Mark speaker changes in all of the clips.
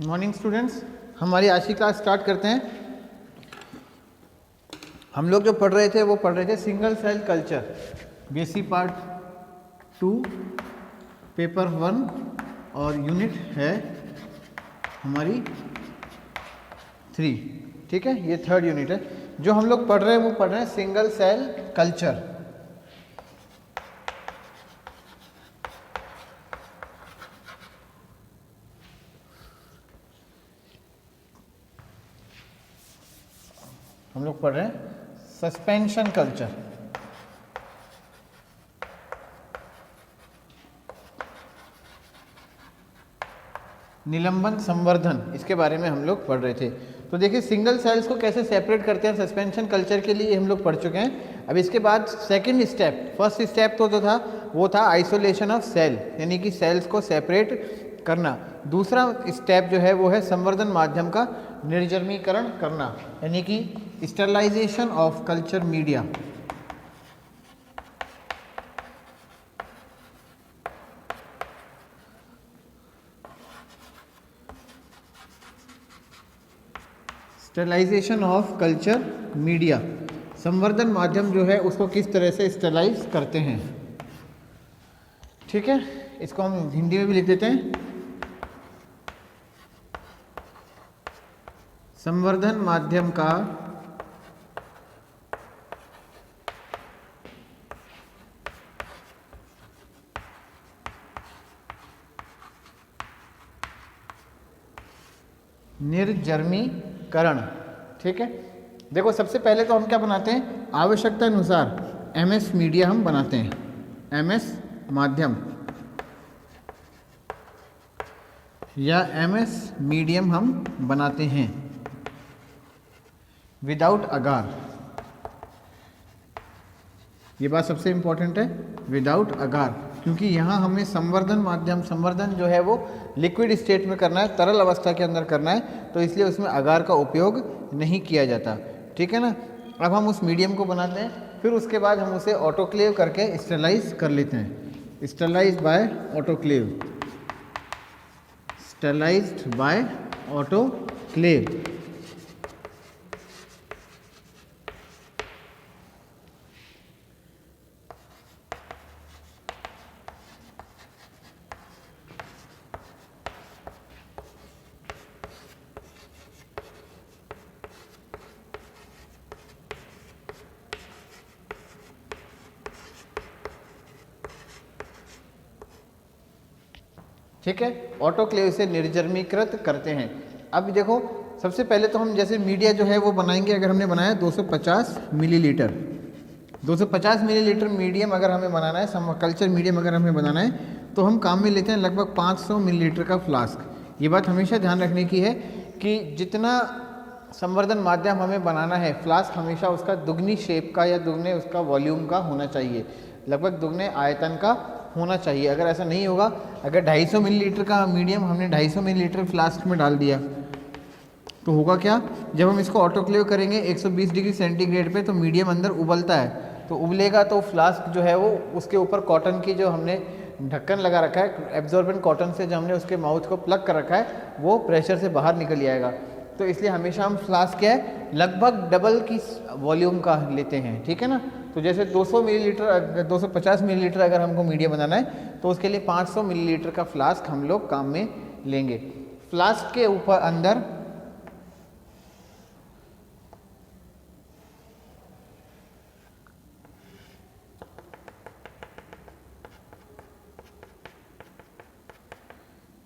Speaker 1: Morning students, हमारी आज की क्लास स्टार्ट करते हैं। हम लोग जो पढ़ रहे थे single cell culture, basic part 2 paper 1 और यूनिट है हमारी 3। ठीक है, ये थर्ड यूनिट है। जो हम लोग पढ़ रहे हैं वो पढ़ रहे हैं सिंगल सेल कल्चर। हम लोग पढ़ रहे हैं सस्पेंशन कल्चर। निलंबन संवर्धन, इसके बारे में हम लोग पढ़ रहे थे। तो देखिए सिंगल सेल्स को कैसे सेपरेट करते हैं सस्पेंशन कल्चर के लिए हम लोग पढ़ चुके हैं। अब इसके बाद सेकंड स्टेप, फर्स्ट स्टेप तो जो था वो था आइसोलेशन ऑफ सेल, यानी कि सेल्स को सेपरेट करना। दूसरा स्टेप जो है वो है संवर्धन माध्यम का निर्जमीकरण करना, यानी कि sterilisation of culture media. Sterilisation of culture media, संवर्धन माध्यम जो है उसको किस तरह से स्टरलाइज करते हैं। ठीक है, इसको हम हिंदी में भी लिख देते हैं। संवर्धन माध्यम का निर्जर्मीकरण। ठीक है, देखो सबसे पहले तो हम क्या बनाते हैं, आवश्यकता अनुसार एमएस मीडिया हम बनाते हैं, एमएस माध्यम या एमएस मीडियम हम बनाते हैं विदाउट अगार। ये बात सबसे इंपॉर्टेंट है, विदाउट अगार, क्योंकि यहाँ हमें संवर्धन माध्यम, संवर्धन जो है वो लिक्विड स्टेट में करना है, तरल अवस्था के अंदर करना है, तो इसलिए उसमें अगार का उपयोग नहीं किया जाता। ठीक है ना। अब हम उस मीडियम को बनाते हैं, फिर उसके बाद हम उसे ऑटोक्लेव करके स्टरलाइज कर लेते हैं। Sterilise by autoclave, sterilised by autoclave. ठीक है, ऑटोक्लेव से निर्जमीकृत करते हैं। अब देखो सबसे पहले तो हम जैसे मीडिया जो है वो बनाएंगे। अगर हमने बनाया 250 मिलीलीटर, 250 मिलीलीटर मीडियम अगर हमें बनाना है, कल्चर मीडियम अगर हमें बनाना है, तो हम काम में लेते हैं लगभग 500 मिलीलीटर का फ्लास्क। ये बात हमेशा ध्यान रखने की है कि जितना संवर्धन माध्यम हमें बनाना है, फ्लास्क हमेशा उसका दुगनी शेप का या दुगने उसका वॉल्यूम का होना चाहिए, लगभग दुगने आयतन का होना चाहिए। अगर ऐसा नहीं होगा, अगर 250 मिलीलीटर का मीडियम हमने 250 मिलीलीटर फ्लास्क में डाल दिया तो होगा क्या, जब हम इसको ऑटोक्लेव करेंगे 120 डिग्री सेंटीग्रेड पे, तो मीडियम अंदर उबलता है, तो उबलेगा तो फ्लास्क जो है वो उसके ऊपर कॉटन की जो हमने ढक्कन लगा रखा है, एब्जॉर्बेंट कॉटन से जो हमने उसके माउथ को प्लग कर रखा है, वो प्रेशर से बाहर निकल जाएगा। तो इसलिए हमेशा हम फ्लास्क क्या है, लगभग डबल की वॉल्यूम का लेते हैं। ठीक है ना। तो जैसे 200 मिलीलीटर, 250 मिलीलीटर अगर हमको मीडिया बनाना है, तो उसके लिए 500 मिलीलीटर का फ्लास्क हम लोग काम में लेंगे। फ्लास्क के ऊपर अंदर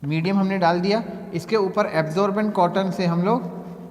Speaker 1: मीडियम हमने डाल दिया, इसके ऊपर एब्जॉर्बेंट कॉटन से हम लोग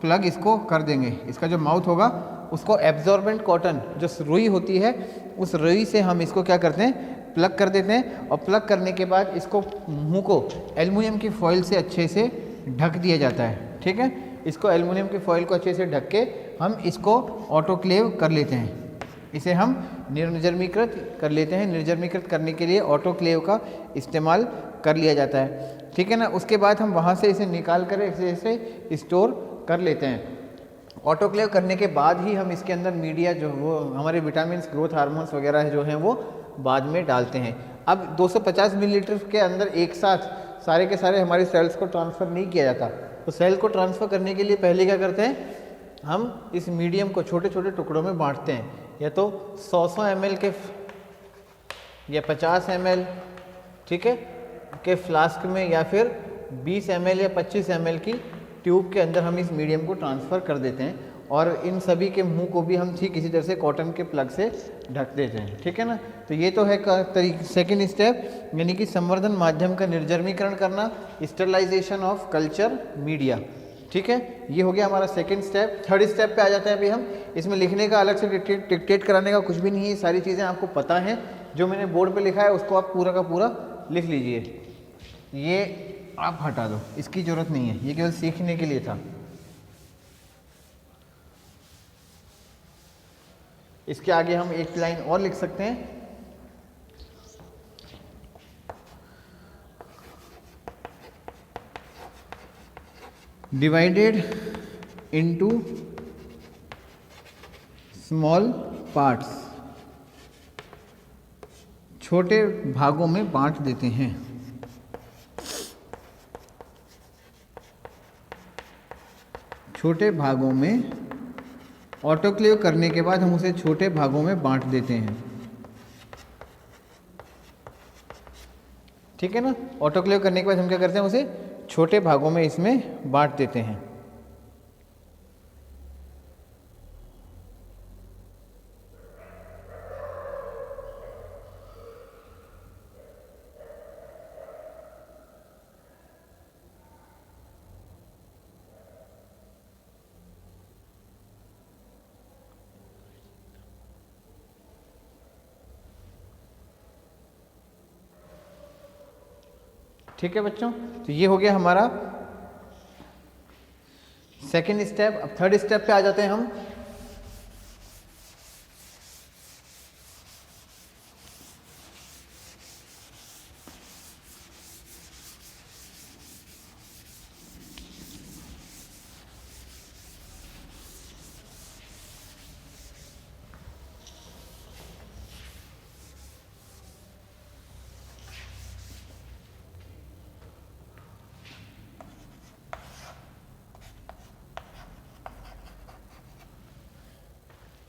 Speaker 1: प्लग इसको कर देंगे। इसका जो माउथ होगा उसको एब्जॉर्बेंट कॉटन, जो रुई होती है, उस रुई से हम इसको क्या करते हैं, प्लग कर देते हैं। और प्लग करने के बाद इसको मुंह को एल्युमिनियम की फॉइल से अच्छे से ढक दिया जाता है। ठीक है, इसको एल्युमिनियम की फॉइल को अच्छे से ढक के हम इसको ऑटोक्लेव कर लेते हैं, इसे हम निर्जमीकृत कर लेते हैं। निर्जमीकृत करने के लिए ऑटोक्लेव का इस्तेमाल कर लिया जाता है। ठीक है ना। उसके बाद हम वहाँ से इसे निकाल कर इसे स्टोर कर लेते हैं। ऑटोक्लेव करने के बाद ही हम इसके अंदर मीडिया जो वो हमारे विटामिन, ग्रोथ हार्मोन्स वगैरह जो हैं वो बाद में डालते हैं। अब 250 मिलीलीटर के अंदर एक साथ सारे के सारे हमारे सेल्स को ट्रांसफ़र नहीं किया जाता, तो सेल को ट्रांसफ़र करने के लिए पहले क्या करते हैं, हम इस मीडियम को छोटे छोटे टुकड़ों में बांटते हैं, या तो 100 ml के या 50 ml, ठीक है, के फ्लास्क में, या फिर 20 ml या 25 ml की ट्यूब के अंदर हम इस मीडियम को ट्रांसफ़र कर देते हैं, और इन सभी के मुंह को भी हम ठीक इसी तरह से कॉटन के प्लग से ढक देते हैं, ठीक है ना। तो ये तो है सेकेंड स्टेप, यानी कि संवर्धन माध्यम का निर्जर्मीकरण करना, स्टरलाइजेशन ऑफ कल्चर मीडिया, ठीक है। ये हो गया हमारा सेकेंड स्टेप। थर्ड स्टेप पे आ जाते हैं अभी हम। इसमें लिखने का अलग से डिक्टेट कराने का कुछ भी नहीं है, सारी चीज़ें आपको पता हैं। जो मैंने बोर्ड पे लिखा है उसको आप पूरा का पूरा लिख लीजिए, ये आप हटा दो, इसकी ज़रूरत नहीं है, ये केवल सीखने के लिए था। इसके आगे हम एक लाइन और लिख सकते हैं, डिवाइडेड इनटू स्मॉल पार्ट्स, छोटे भागों में बांट देते हैं। छोटे भागों में ऑटोक्लेव करने के बाद हम उसे छोटे भागों में बांट देते हैं, ठीक है ना। ऑटोक्लेव करने के बाद हम क्या करते हैं, उसे छोटे भागों में इसमें बांट देते हैं। ठीक है बच्चों, तो ये हो गया हमारा सेकेंड स्टेप। अब थर्ड स्टेप पे आ जाते हैं हम।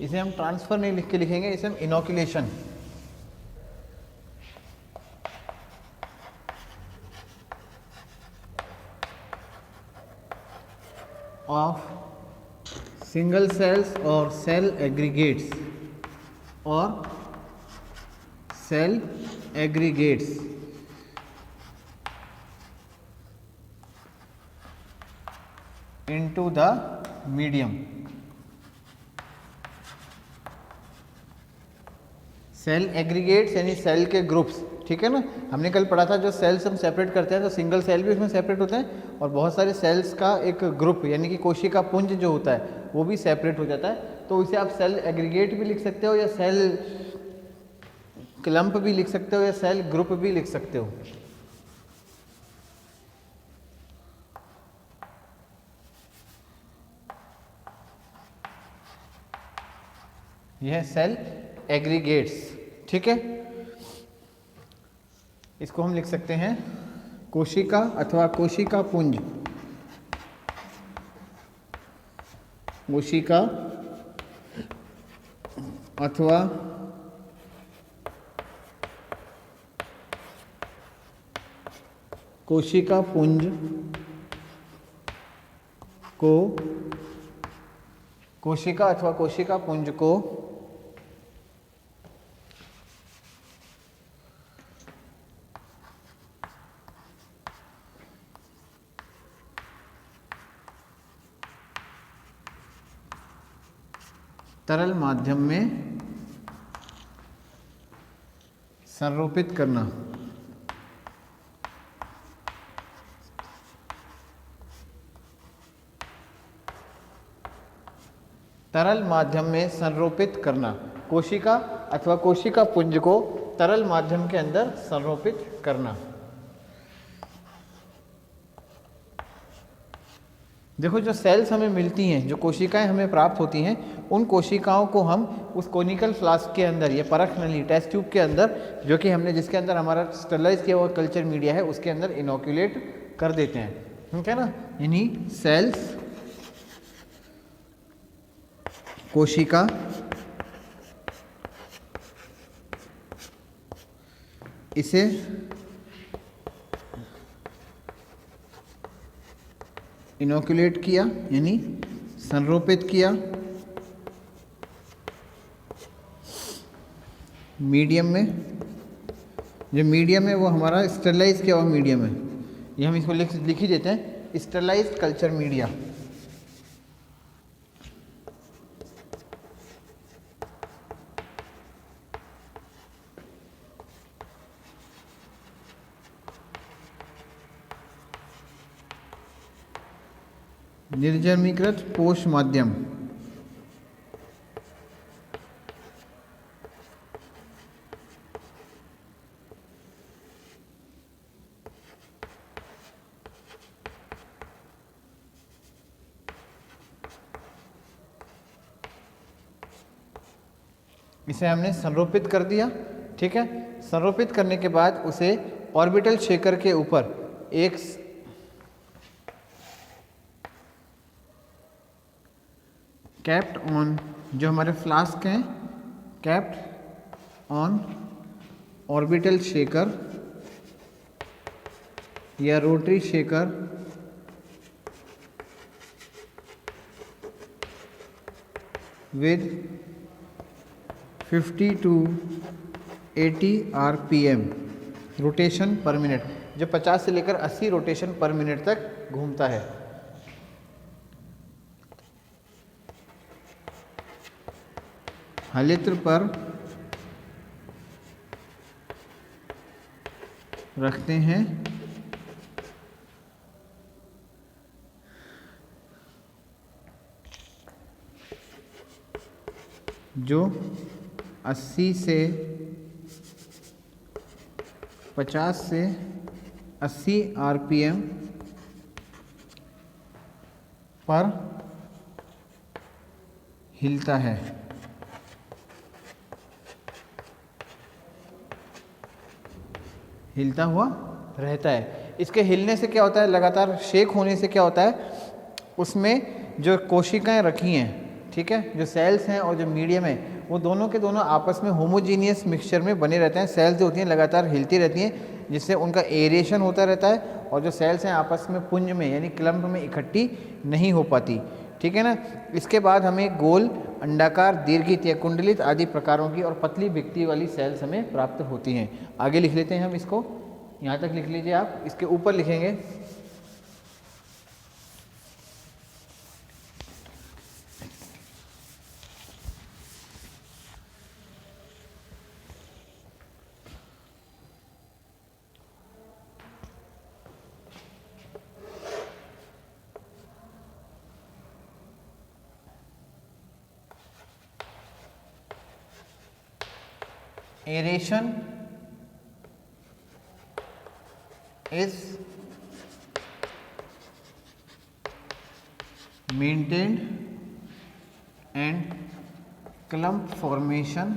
Speaker 1: इसे हम ट्रांसफर नहीं लिख के लिखेंगे, इसे हम इनोकुलेशन ऑफ सिंगल सेल्स और सेल एग्रीगेट्स और cell aggregates into the medium. Cell aggregates यानी सेल के ग्रुप्स, ठीक है ना। हमने कल पढ़ा था जो सेल्स हम सेपरेट करते हैं तो सिंगल सेल भी उसमें सेपरेट होते हैं, और बहुत सारे सेल्स का एक ग्रुप यानी कि कोशिका पुंज जो होता है वो भी सेपरेट हो जाता है। तो इसे आप सेल एग्रीगेट भी लिख सकते हो, या सेल क्लम्प भी लिख सकते हो, या सेल ग्रुप भी लिख सकते हो। यह है सेल एग्रीगेट्स, ठीक है। इसको हम लिख सकते हैं कोशिका अथवा कोशिका पुंज, कोशिका अथवा कोशिका पुंज को, कोशिका अथवा कोशिका पुंज को तरल माध्यम में संरोपित करना। तरल माध्यम में संरोपित करना, कोशिका अथवा कोशिका पुंज को तरल माध्यम के अंदर संरोपित करना। देखो जो सेल्स हमें मिलती हैं, जो कोशिकाएं हमें प्राप्त होती हैं, उन कोशिकाओं को हम उस कोनिकल फ्लास्क के अंदर या परख नली टेस्ट ट्यूब के अंदर, जो कि हमने जिसके अंदर हमारा स्टरलाइज किया हुआ कल्चर मीडिया है उसके अंदर इनोकुलेट कर देते हैं। ठीक है ना, यानी सेल्स, कोशिका, इसे इनोकुलेट किया यानी संरोपित किया मीडियम में। जो मीडियम है वो हमारा स्टरलाइज किया हुआ मीडियम है, ये हम इसको लिख ही देते हैं स्टरलाइज्ड कल्चर मीडिया। निर्जमीकृत पोष माध्यम, इसे हमने संरोपित कर दिया। ठीक है, संरोपित करने के बाद उसे ऑर्बिटल शेकर के ऊपर एक कैप्ट ऑन, जो हमारे फ्लास्क हैं, कैप्ट ऑन ऑर्बिटल शेकर या rotary shaker with 50 to 80 RPM rotation पर मिनट, जो 50 से लेकर 80 रोटेशन पर मिनट तक घूमता है। हलित्र पर रखते हैं जो 80 से 50 से 80 RPM पर हिलता है। हिलता हुआ रहता है। इसके हिलने से क्या होता है, लगातार शेक होने से क्या होता है, उसमें जो कोशिकाएं रखी हैं, ठीक है, जो सेल्स हैं और जो मीडियम है, वो दोनों के दोनों आपस में होमोजीनियस मिक्सचर में बने रहते हैं। सेल्स जो होती हैं लगातार हिलती रहती हैं, जिससे उनका एरेशन होता रहता है, और जो सेल्स हैं आपस में पुंज में यानी क्लम्प में इकट्ठी नहीं हो पाती। ठीक है ना। इसके बाद हमें गोल, अंडाकार, दीर्घित या कुंडलित आदि प्रकारों की और पतली भित्ति वाली सेल्स हमें प्राप्त होती हैं। आगे लिख लेते हैं हम इसको, यहाँ तक लिख लीजिए आप, इसके ऊपर लिखेंगे aeration is maintained and clump formation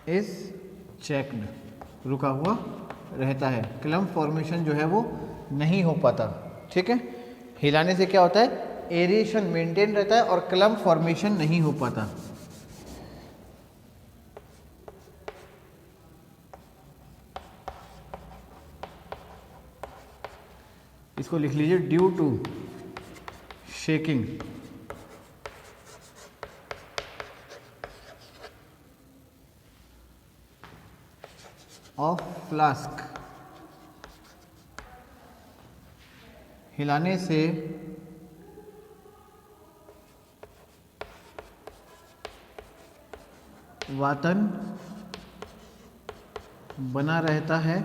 Speaker 1: is checked, रुका हुआ रहता है। क्लम्प फॉर्मेशन जो है वो नहीं हो पाता। ठीक है, हिलाने से क्या होता है, एरेशन मेंटेन रहता है और क्लम्प फॉर्मेशन नहीं हो पाता। इसको लिख लीजिए, due to shaking of flask, हिलाने से वातन बना रहता है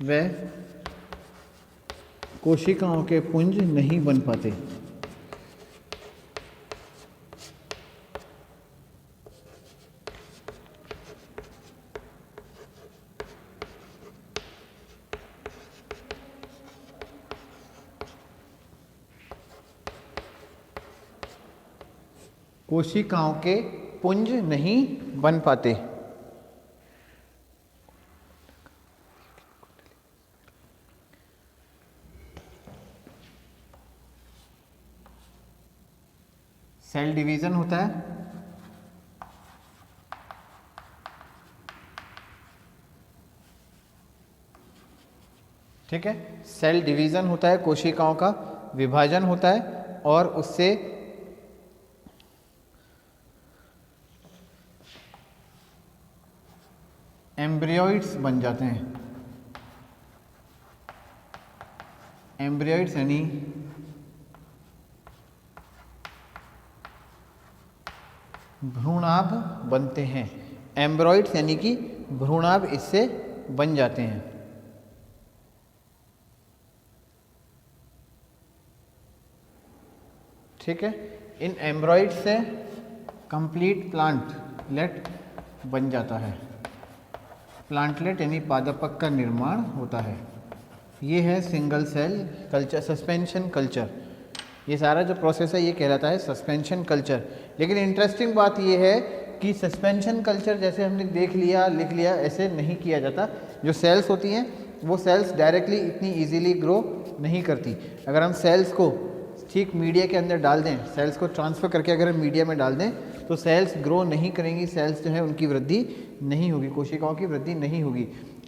Speaker 1: व कोशिकाओं के पुंज नहीं बन पाते। कोशिकाओं के पुंज नहीं बन पाते। सेल डिवीजन होता है, ठीक है, सेल डिवीजन होता है, कोशिकाओं का विभाजन होता है और उससे एम्ब्रियोइड्स बन जाते हैं। एम्ब्रियोइड्स यानी भ्रूणाभ बनते हैं। एम्ब्रॉइड्स यानी कि भ्रूणाभ इससे बन जाते हैं। ठीक है, इन एम्ब्रॉइड से कंप्लीट प्लांटलेट बन जाता है। प्लांटलेट यानी पादपक का निर्माण होता है। ये है single cell culture, suspension culture. ये सारा जो प्रोसेस है ये कहलाता है सस्पेंशन कल्चर। लेकिन इंटरेस्टिंग बात ये है कि सस्पेंशन कल्चर जैसे हमने देख लिया लिख लिया ऐसे नहीं किया जाता। जो सेल्स होती हैं वो सेल्स डायरेक्टली इतनी इजीली ग्रो नहीं करती। अगर हम सेल्स को ठीक मीडिया के अंदर डाल दें, सेल्स को ट्रांसफ़र करके अगर हम मीडिया में डाल दें तो सेल्स ग्रो नहीं करेंगी, सेल्स जो है उनकी वृद्धि नहीं होगी, कोशिकाओं की वृद्धि नहीं होगी।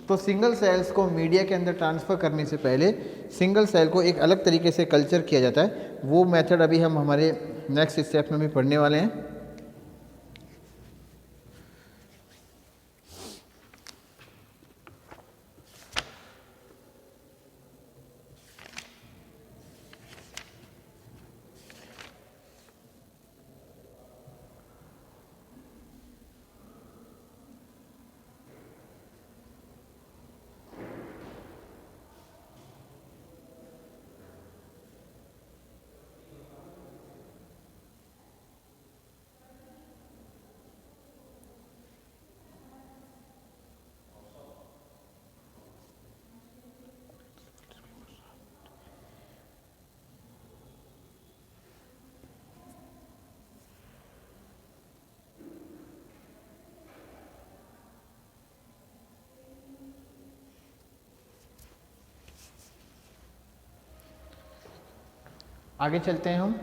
Speaker 1: तो सिंगल सेल्स को मीडिया के अंदर ट्रांसफ़र करने से पहले सिंगल सेल को एक अलग तरीके से कल्चर किया जाता है। वो मेथड अभी हम हमारे नेक्स्ट स्टेप में भी पढ़ने वाले हैं। आगे चलते हैं हम।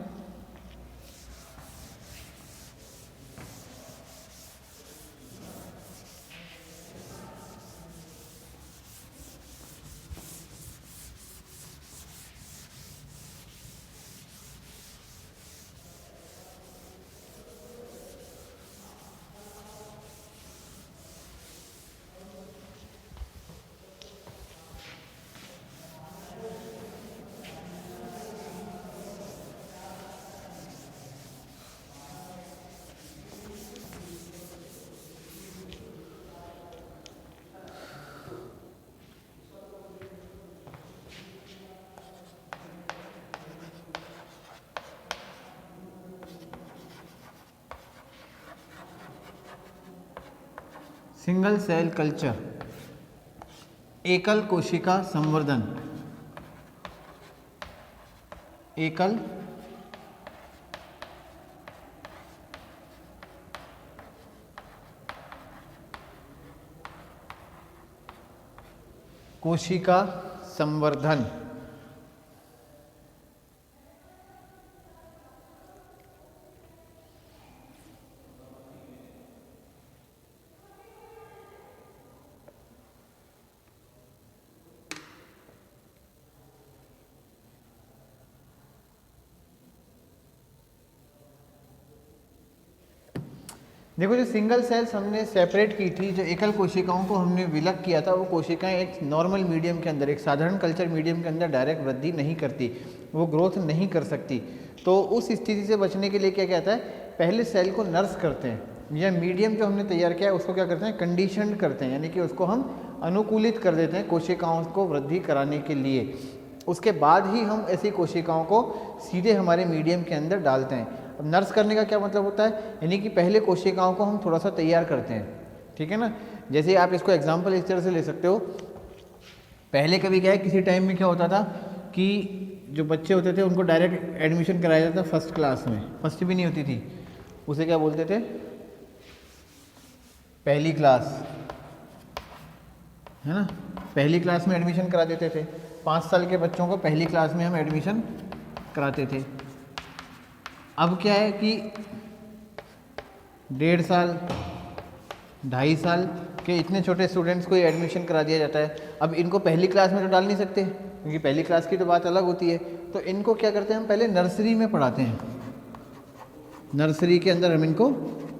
Speaker 1: सिंगल सेल कल्चर, एकल कोशिका संवर्धन। एकल कोशिका संवर्धन। देखो, जो सिंगल सेल्स हमने सेपरेट की थी, जो एकल कोशिकाओं को हमने विलग किया था, वो कोशिकाएं एक नॉर्मल मीडियम के अंदर, एक साधारण कल्चर मीडियम के अंदर डायरेक्ट वृद्धि नहीं करती, वो ग्रोथ नहीं कर सकती। तो उस स्थिति से बचने के लिए क्या कहता है, पहले सेल को नर्स करते हैं, या मीडियम जो हमने तैयार किया है उसको क्या करते हैं, कंडीशन करते हैं, यानी कि उसको हम अनुकूलित कर देते हैं कोशिकाओं को वृद्धि कराने के लिए। उसके बाद ही हम ऐसी कोशिकाओं को सीधे हमारे मीडियम के अंदर डालते हैं। अब नर्स करने का क्या मतलब होता है, यानी कि पहले कोशिकाओं को हम थोड़ा सा तैयार करते हैं, ठीक है ना। जैसे आप इसको एग्जांपल इस तरह से ले सकते हो, पहले कभी क्या है, किसी टाइम में क्या होता था कि जो बच्चे होते थे उनको डायरेक्ट एडमिशन कराया जाता था फर्स्ट क्लास में, फर्स्ट भी नहीं होती थी, उसे क्या बोलते थे, पहली क्लास, है ना, पहली क्लास में एडमिशन करा देते थे। 5 साल के बच्चों को पहली क्लास में हम एडमिशन कराते थे। अब क्या है कि 1.5 साल 2.5 साल के इतने छोटे स्टूडेंट्स को एडमिशन करा दिया जाता है। अब इनको पहली क्लास में तो डाल नहीं सकते, क्योंकि पहली क्लास की तो बात अलग होती है। तो इनको क्या करते हैं, हम पहले नर्सरी में पढ़ाते हैं। नर्सरी के अंदर हम इनको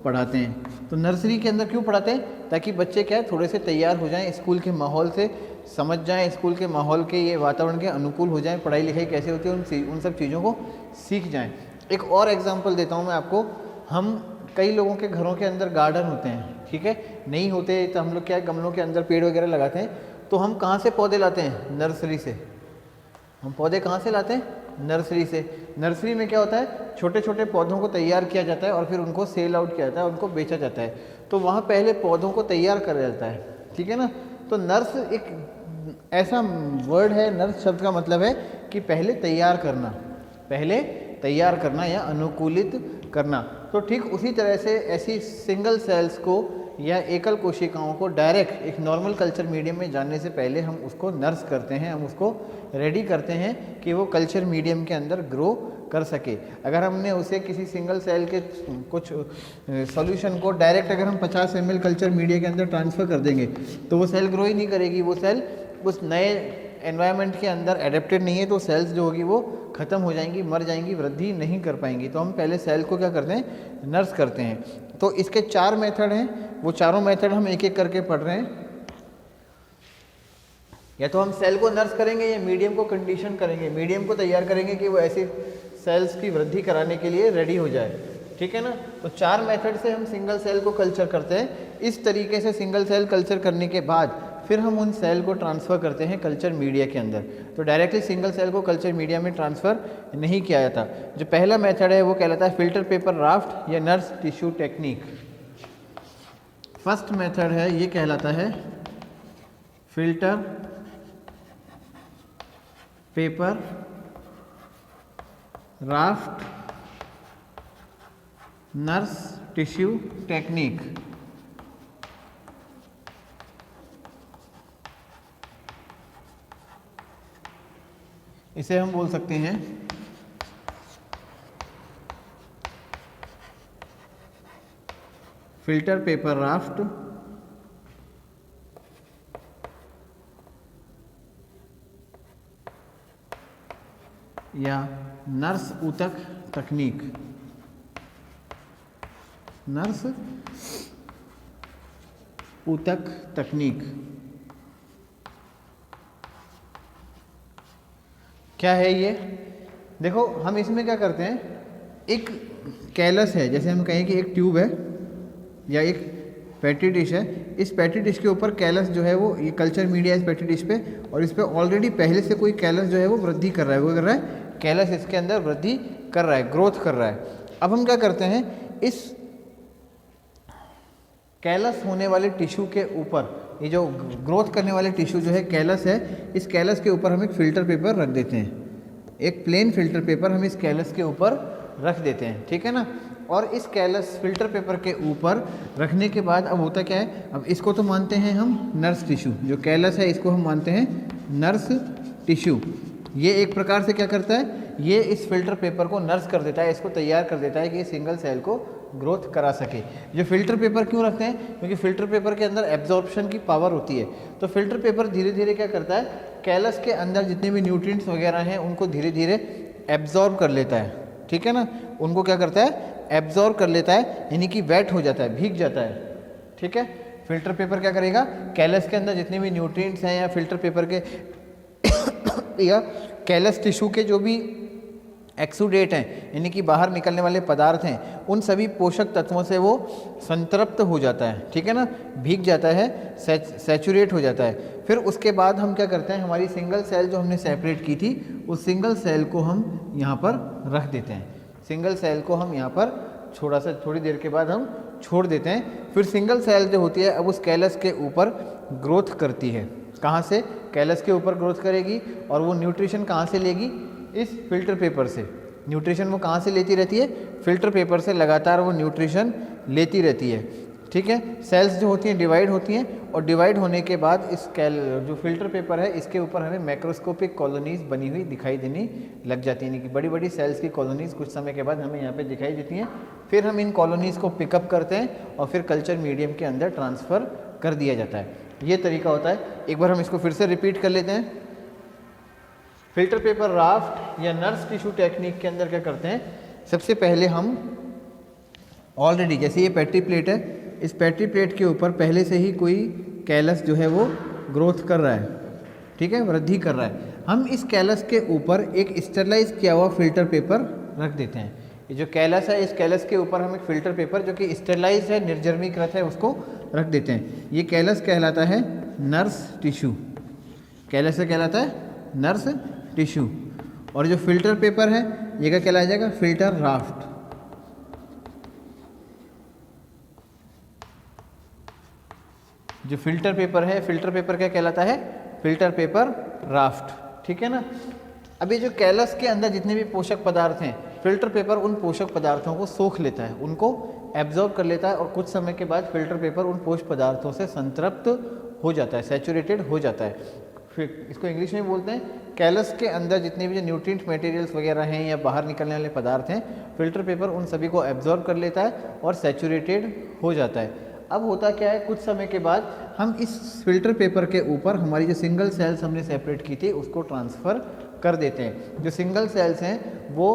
Speaker 1: पढ़ाते हैं। तो नर्सरी के अंदर क्यों पढ़ाते हैं, ताकि बच्चे क्या है थोड़े से तैयार हो जाएं, स्कूल के माहौल से समझ जाएं, स्कूल के माहौल के ये वातावरण के अनुकूल हो जाएं, पढ़ाई लिखाई कैसे होती है उन सब चीज़ों को सीख जाएं। एक और एग्जांपल देता हूं मैं आपको। हम कई लोगों के घरों के अंदर गार्डन होते हैं, ठीक है, नहीं होते तो हम लोग क्या गमलों के अंदर पेड़ वगैरह लगाते हैं। तो हम कहाँ से पौधे लाते हैं, नर्सरी से। हम पौधे कहाँ से लाते हैं, नर्सरी से। नर्सरी में क्या होता है, छोटे छोटे पौधों को तैयार किया जाता है और फिर उनको सेल आउट किया जाता है, उनको बेचा जाता है। तो वहाँ पहले पौधों को तैयार करा जाता है, ठीक है ना। तो नर्स एक ऐसा वर्ड है, नर्स शब्द का मतलब है कि पहले तैयार करना, पहले तैयार करना या अनुकूलित करना। तो ठीक उसी तरह से ऐसी सिंगल सेल्स को या एकल कोशिकाओं को डायरेक्ट एक नॉर्मल कल्चर मीडियम में जाने से पहले हम उसको नर्स करते हैं, हम उसको रेडी करते हैं कि वो कल्चर मीडियम के अंदर ग्रो कर सके। अगर हमने उसे किसी सिंगल सेल के कुछ सॉल्यूशन को डायरेक्ट अगर हम 50 ml कल्चर मीडिया के अंदर ट्रांसफ़र कर देंगे तो वो सेल ग्रो ही नहीं करेगी। वो सेल उस नए एनवायरनमेंट के अंदर एडेप्टेड नहीं है, तो सेल्स जो होगी वो ख़त्म हो जाएंगी, मर जाएंगी, वृद्धि नहीं कर पाएंगी। तो हम पहले सेल को क्या करते हैं, नर्स करते हैं। तो इसके 4 मेथड हैं, वो चारों मेथड हम एक एक करके पढ़ रहे हैं। या तो हम सेल को नर्स करेंगे या मीडियम को कंडीशन करेंगे, मीडियम को तैयार करेंगे कि वो ऐसी सेल्स की वृद्धि कराने के लिए रेडी हो जाए, ठीक है ना। तो 4 मेथड से हम सिंगल सेल को कल्चर करते हैं। इस तरीके से सिंगल सेल कल्चर करने के बाद फिर हम उन सेल को ट्रांसफ़र करते हैं कल्चर मीडिया के अंदर। तो डायरेक्टली सिंगल सेल को कल्चर मीडिया में ट्रांसफ़र नहीं किया जाता। जो पहला मेथड है वो कहलाता है फिल्टर पेपर राफ्ट या nurse tissue technique. First method है ये कहलाता है filter paper raft nurse tissue technique. इसे हम बोल सकते हैं फिल्टर पेपर राफ्ट या नर्स ऊतक तकनीक। नर्स ऊतक तकनीक क्या है ये? देखो हम इसमें क्या करते हैं, एक कैलस है, जैसे हम कहें कि एक ट्यूब है या एक पैटी डिश है। इस पैटी डिश के ऊपर कैलस जो है वो, ये कल्चर मीडिया इस पैटी डिश पे, और इस पे ऑलरेडी पहले से कोई कैलस जो है वो वृद्धि कर रहा है, वो कर रहा है कैलस इसके अंदर वृद्धि कर रहा है, ग्रोथ कर रहा है। अब हम क्या करते हैं, इस कैलस होने वाले टिश्यू के ऊपर, ये जो ग्रोथ करने वाले टिश्यू जो है कैलस है, इस कैलस के ऊपर हम एक फ़िल्टर पेपर रख देते हैं। एक प्लेन फ़िल्टर पेपर हम इस कैलस के ऊपर रख देते हैं, ठीक है ना। और इस कैलस फ़िल्टर पेपर के ऊपर रखने के बाद अब होता क्या है, अब इसको तो मानते हैं हम नर्स टिश्यू, जो कैलस है इसको हम मानते हैं नर्स टिश्यू। ये एक प्रकार से क्या करता है, ये इस फिल्टर पेपर को नर्स कर देता है, इसको तैयार कर देता है कि ये सिंगल सेल को ग्रोथ करा सके। जो फिल्टर पेपर क्यों रखते हैं, क्योंकि फिल्टर पेपर के अंदर एब्जॉर्प्शन की पावर होती है। तो फिल्टर पेपर धीरे धीरे क्या करता है, कैलस के अंदर जितने भी न्यूट्रिएंट्स वगैरह हैं उनको धीरे धीरे एब्जॉर्ब कर लेता है, ठीक है ना। उनको क्या करता है, एब्जॉर्ब कर लेता है, यानी कि वेट हो जाता है, भीग जाता है, ठीक है। फिल्टर पेपर क्या करेगा, कैलस के अंदर जितने भी न्यूट्रिएंट्स हैं या फिल्टर पेपर के या कैलस टिश्यू के जो भी एक्सुडेट हैं, यानी कि बाहर निकलने वाले पदार्थ हैं, उन सभी पोषक तत्वों से वो संतृप्त हो जाता है, ठीक है ना, भीग जाता है, सैचुरेट हो जाता है। फिर उसके बाद हम क्या करते हैं, हमारी सिंगल सेल जो हमने सेपरेट की थी, उस सिंगल सेल को हम यहाँ पर रख देते हैं। सिंगल सेल को हम यहाँ पर थोड़ी देर के बाद हम छोड़ देते हैं। फिर सिंगल सेल जो होती है अब उस कैलस के ऊपर ग्रोथ करती है। कहाँ से, कैलस के ऊपर ग्रोथ करेगी, और वो न्यूट्रिशन कहाँ से लेगी, इस फिल्टर पेपर से। न्यूट्रिशन वो कहाँ से लेती रहती है, फिल्टर पेपर से लगातार वो न्यूट्रिशन लेती रहती है, ठीक है। सेल्स जो होती हैं डिवाइड होती हैं और डिवाइड होने के बाद इस जो फिल्टर पेपर है इसके ऊपर हमें मैक्रोस्कोपिक कॉलोनीज बनी हुई दिखाई देनी लग जाती हैं, यानी कि बड़ी बड़ी सेल्स की कॉलोनीज कुछ समय के बाद हमें यहाँ पे दिखाई देती हैं। फिर हम इन कॉलोनीज़ को पिकअप करते हैं और फिर कल्चर मीडियम के अंदर ट्रांसफ़र कर दिया जाता है। ये तरीका होता है। एक बार हम इसको फिर से रिपीट कर लेते हैं। फिल्टर पेपर राफ्ट या नर्स टिश्यू टेक्निक के अंदर क्या करते हैं, सबसे पहले हम ऑलरेडी जैसे ये पेट्री प्लेट है, इस पेट्री प्लेट के ऊपर पहले से ही कोई कैलस जो है वो ग्रोथ कर रहा है, ठीक है, वृद्धि कर रहा है। हम इस कैलस के ऊपर एक स्टरलाइज किया हुआ फिल्टर पेपर रख देते हैं। ये जो कैलस है, इस कैलस के ऊपर हम एक फिल्टर पेपर जो कि स्टरलाइज है, निर्जर्मीकृत है, उसको रख देते हैं। ये कैलस कहलाता है नर्स टिश्यू। कैलस से कहलाता है नर्स टिश्यू। और जो फिल्टर पेपर है ये क्या कहलाया जाएगा, फिल्टर राफ्ट। जो फिल्टर पेपर है, फिल्टर पेपर क्या कहलाता है, फिल्टर पेपर राफ्ट, ठीक है ना। अभी जो कैलस के अंदर जितने भी पोषक पदार्थ हैं, फिल्टर पेपर उन पोषक पदार्थों को सोख लेता है, उनको एब्जॉर्ब कर लेता है और कुछ समय के बाद फिल्टर पेपर उन पोषक पदार्थों से संतृप्त हो जाता है, सैचुरेटेड हो जाता है। फिर इसको इंग्लिश में बोलते हैं कैलस के अंदर जितने भी जो न्यूट्रिएंट मटेरियल्स वगैरह हैं या बाहर निकलने वाले पदार्थ हैं, फिल्टर पेपर उन सभी को एब्जॉर्ब कर लेता है और सैचुरेटेड हो जाता है। अब होता क्या है, कुछ समय के बाद हम इस फिल्टर पेपर के ऊपर हमारी जो सिंगल सेल्स हमने सेपरेट की थी उसको ट्रांसफ़र कर देते हैं। जो सिंगल सेल्स हैं वो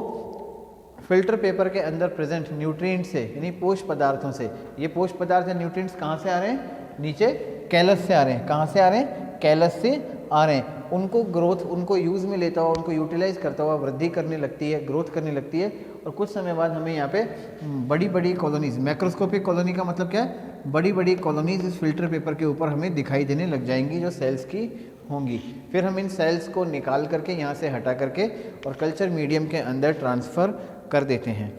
Speaker 1: फिल्टर पेपर के अंदर प्रेजेंट न्यूट्रिएंट से, यानी पोषक पदार्थों से, ये पोषक पदार्थ या न्यूट्रिएंट्स कहाँ से आ रहे हैं, नीचे कैलस से आ रहे हैं। कहाँ से आ रहे हैं, कैलस से आ रहे हैं। उनको ग्रोथ, उनको यूज़ में लेता हुआ, उनको यूटिलाइज करता हुआ वृद्धि करने लगती है, ग्रोथ करने लगती है। और कुछ समय बाद हमें यहाँ पे बड़ी बड़ी कॉलोनीज, मैक्रोस्कोपिक कॉलोनी का मतलब क्या है, बड़ी बड़ी कॉलोनीज इस फिल्टर पेपर के ऊपर हमें दिखाई देने लग जाएंगी जो सेल्स की होंगी। फिर हम इन सेल्स को निकाल करके, यहाँ से हटा करके और कल्चर मीडियम के अंदर ट्रांसफ़र कर देते हैं,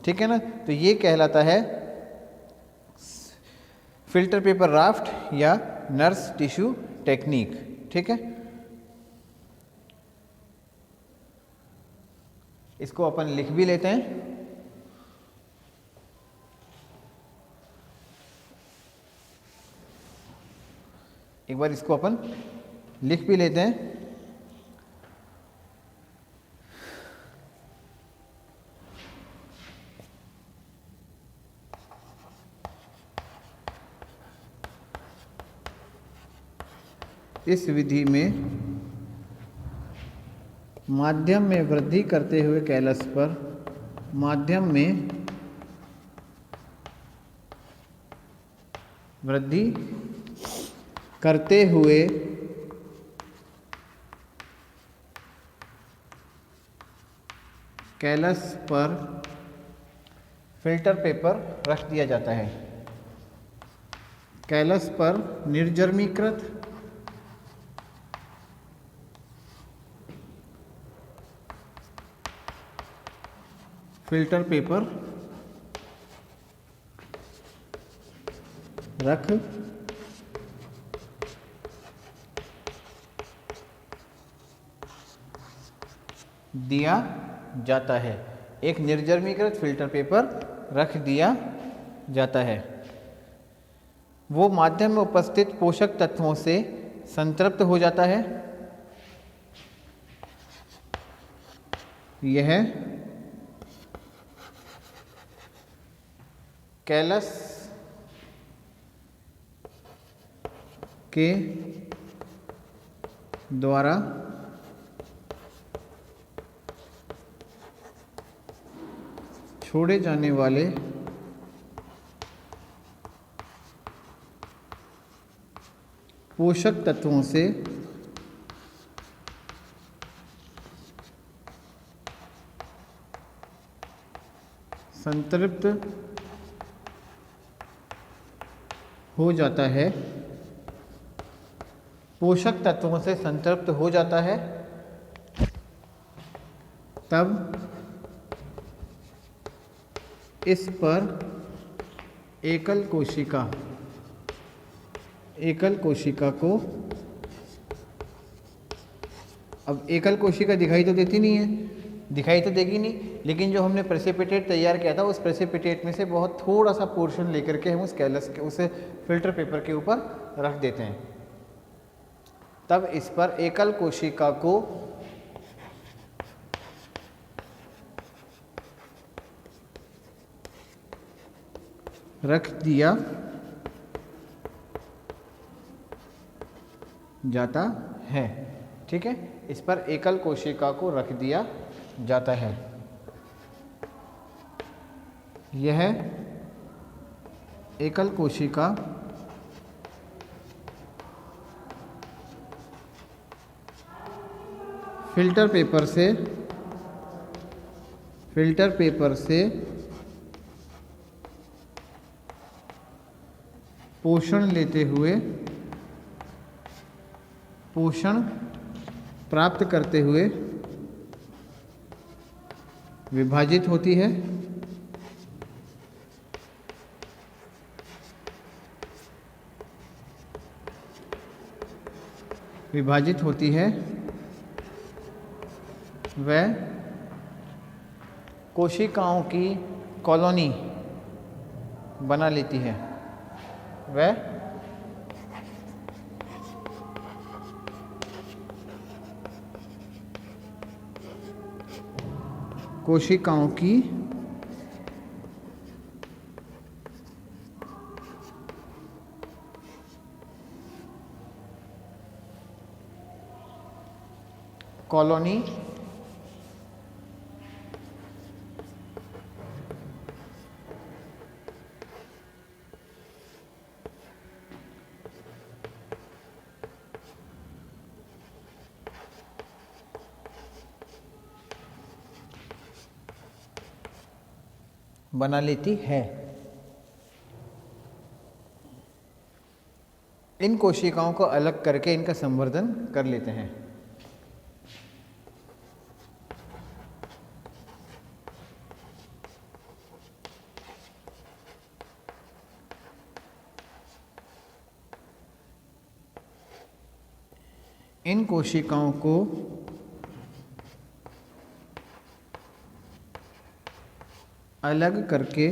Speaker 1: ठीक है ना। तो ये कहलाता है फिल्टर पेपर राफ्ट या नर्स टिश्यू टेक्निक, ठीक है। इसको अपन लिख भी लेते हैं। एक बार इसको अपन लिख भी लेते हैं। इस विधि में माध्यम में वृद्धि करते हुए कैलस पर, माध्यम में वृद्धि करते हुए कैलस पर फिल्टर पेपर रख दिया जाता है। कैलस पर निर्जर्मीकृत फिल्टर पेपर रख दिया जाता है। एक निर्जर्मीकृत फिल्टर पेपर रख दिया जाता है। वो माध्यम में उपस्थित पोषक तत्वों से संतृप्त हो जाता है। यह कैलस के द्वारा छोड़े जाने वाले पोषक तत्वों से संतृप्त हो जाता है। पोषक तत्वों से संतृप्त हो जाता है तब इस पर एकल कोशिका को, अब एकल कोशिका दिखाई तो देती नहीं है, दिखाई तो देगी नहीं, लेकिन जो हमने प्रेसिपिटेट तैयार किया था उस प्रेसिपिटेट में से बहुत थोड़ा सा पोर्शन लेकर के हम उस कैलस के उस फिल्टर पेपर के ऊपर रख देते हैं। तब इस पर एकल कोशिका को रख दिया जाता है। ठीक है, इस पर एकल कोशिका को रख दिया जाता है। यह एकल कोशिका फिल्टर पेपर से पोषण प्राप्त करते हुए विभाजित होती है। वह कोशिकाओं की कॉलोनी बना लेती है। वह कोशिकाओं की कॉलोनी बना लेती है। इन कोशिकाओं को अलग करके इनका संवर्धन कर लेते हैं। इन कोशिकाओं को अलग करके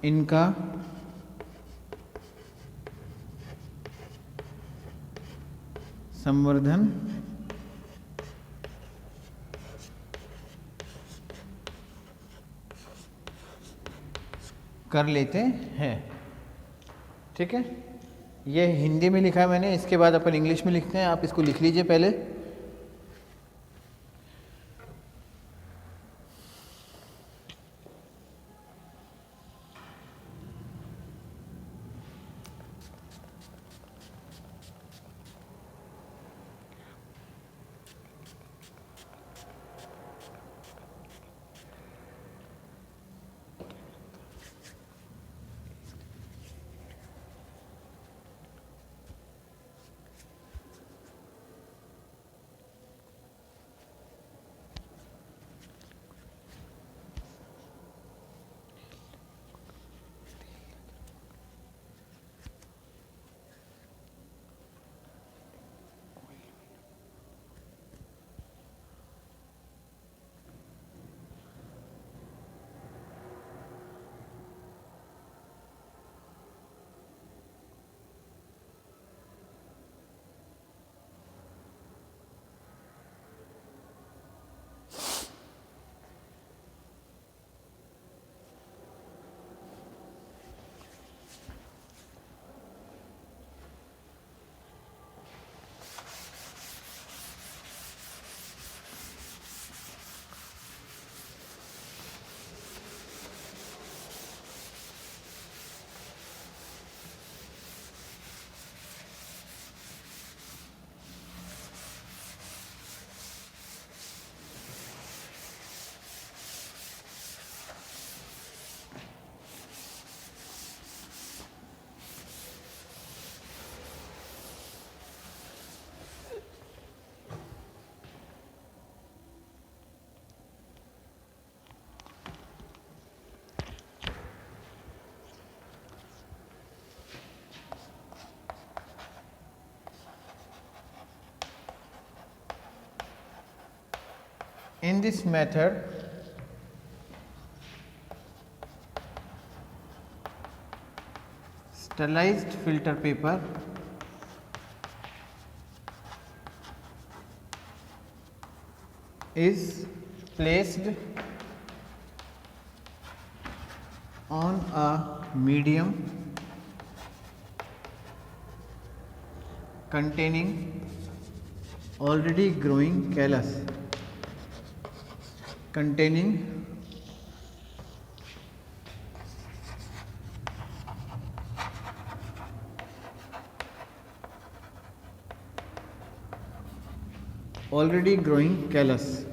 Speaker 1: इनका संवर्धन कर लेते हैं। ठीक है, ये हिंदी में लिखा है मैंने, इसके बाद अपन इंग्लिश में लिखते हैं। आप इसको लिख लीजिए पहले। In this method, sterilized filter paper is placed on a medium containing already growing callus, containing already growing callus,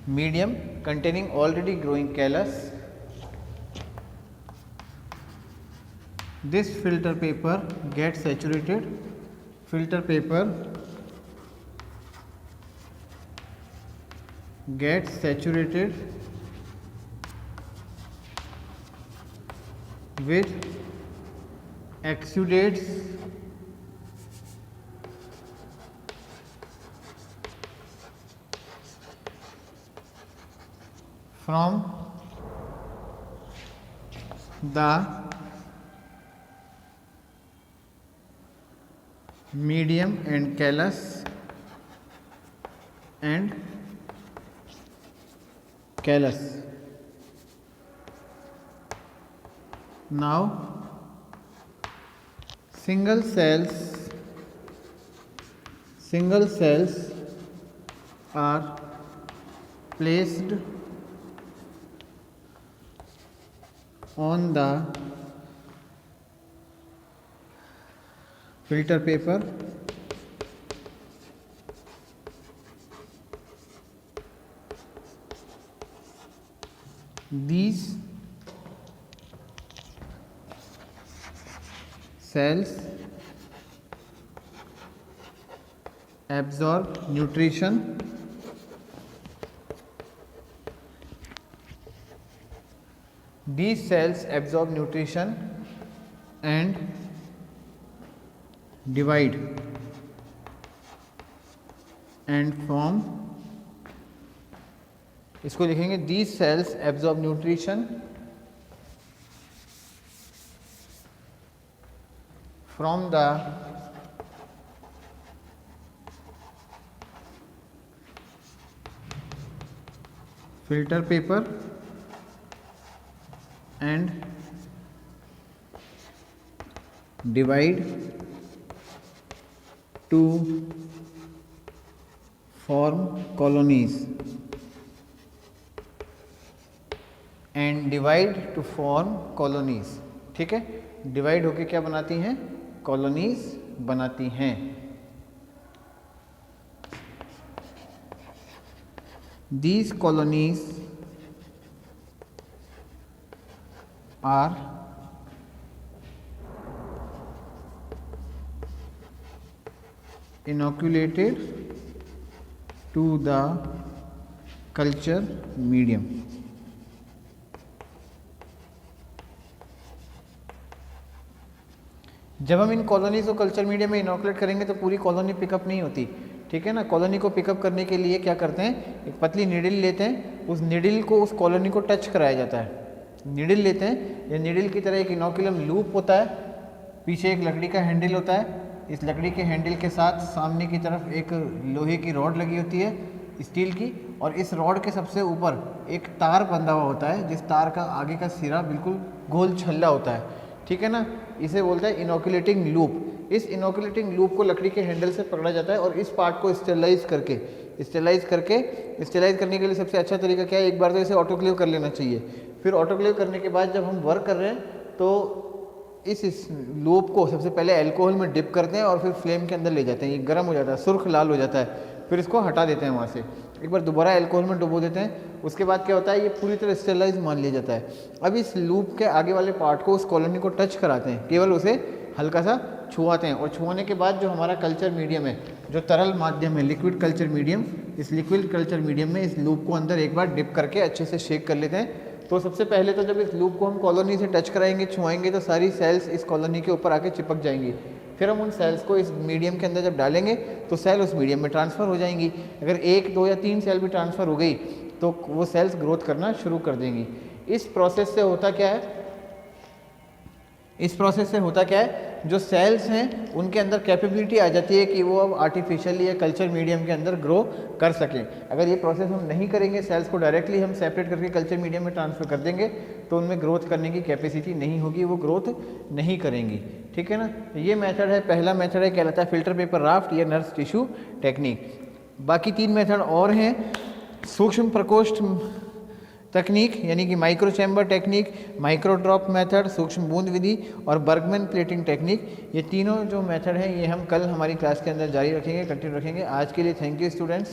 Speaker 1: medium containing already growing callus. This filter paper gets saturated, filter paper gets saturated with exudates from the medium and callus and callus. Now single cells are placed on the filter paper. These cells absorb nutrition and divide and form, इसको लिखेंगे these cells absorb nutrition from the filter paper and divide to form colonies and divide to form colonies. ठीक है, divide होके क्या बनाती हैं? Colonies बनाती हैं. These colonies are inoculated to the culture medium. जब हम इन कॉलोनीज को कल्चर मीडियम में इनोकुलेट करेंगे तो पूरी कॉलोनी पिकअप नहीं होती. ठीक है ना, कॉलोनी को पिकअप करने के लिए क्या करते हैं, एक पतली निडल लेते हैं, उस निडल को उस कॉलोनी को टच कराया जाता है. निडल लेते हैं, या निडल की तरह एक इनोकुलम लूप होता है, पीछे एक लकड़ी का हैंडल होता है, इस लकड़ी के हैंडल के साथ सामने की तरफ एक लोहे की रॉड लगी होती है स्टील की, और इस रॉड के सबसे ऊपर एक तार बंधा हुआ होता है, जिस तार का आगे का सिरा बिल्कुल गोल छल्ला होता है. ठीक है ना, इसे बोलते हैं इनोकुलेटिंग लूप. इस इनोकुलेटिंग लूप को लकड़ी के हैंडल से पकड़ा जाता है और इस पार्ट को स्टेरिलाइज करने के लिए सबसे अच्छा तरीका क्या है, एक बार तो इसे ऑटोक्लेव कर लेना चाहिए. फिर ऑटोक्लेव करने के बाद जब हम वर्क कर रहे हैं तो इस लूप को सबसे पहले अल्कोहल में डिप करते हैं और फिर फ्लेम के अंदर ले जाते हैं. ये गर्म हो जाता है, सुर्ख लाल हो जाता है, फिर इसको हटा देते हैं वहाँ से. एक बार दोबारा अल्कोहल में डुबो देते हैं. उसके बाद क्या होता है, ये पूरी तरह स्टेरिलाइज मान लिया जाता है. अब इस लूप के आगे वाले पार्ट को उस कॉलोनी को टच कराते हैं, केवल उसे हल्का सा छुआते हैं, और छुआने के बाद जो हमारा कल्चर मीडियम है, जो तरल माध्यम है, लिक्विड कल्चर मीडियम, इस लिक्विड कल्चर मीडियम में इस लूप को अंदर एक बार डिप करके अच्छे से शेक कर लेते हैं. तो सबसे पहले तो जब इस लूप को हम कॉलोनी से टच कराएंगे, छुआएंगे, तो सारी सेल्स इस कॉलोनी के ऊपर आके चिपक जाएंगी. फिर हम उन सेल्स को इस मीडियम के अंदर जब डालेंगे तो सेल उस मीडियम में ट्रांसफ़र हो जाएंगी। अगर 1, 2 या 3 सेल भी ट्रांसफ़र हो गई तो वो सेल्स ग्रोथ करना शुरू कर देंगी। इस प्रोसेस से होता क्या है, इस प्रोसेस से होता क्या है, जो सेल्स हैं उनके अंदर कैपेबिलिटी आ जाती है कि वो अब आर्टिफिशियली या कल्चर मीडियम के अंदर ग्रो कर सकें। अगर ये प्रोसेस हम नहीं करेंगे, सेल्स को डायरेक्टली हम सेपरेट करके कल्चर मीडियम में ट्रांसफ़र कर देंगे तो उनमें ग्रोथ करने की कैपेसिटी नहीं होगी, वो ग्रोथ नहीं करेंगी। ठीक है ना। ये मेथड है, पहला मेथड है कहलाता है फिल्टर पेपर राफ्ट या नर्स टिश्यू टेक्निक। बाकी 3 मेथड और हैं, सूक्ष्म प्रकोष्ठ तकनीक यानी कि micro chamber technique, micro drop method, सूक्ष्म बूंद विधि और बर्गमैन प्लेटिंग टेक्निक। ये तीनों जो मेथड हैं ये हम कल हमारी क्लास के अंदर जारी रखेंगे, कंटिन्यू रखेंगे। आज के लिए थैंक यू स्टूडेंट्स।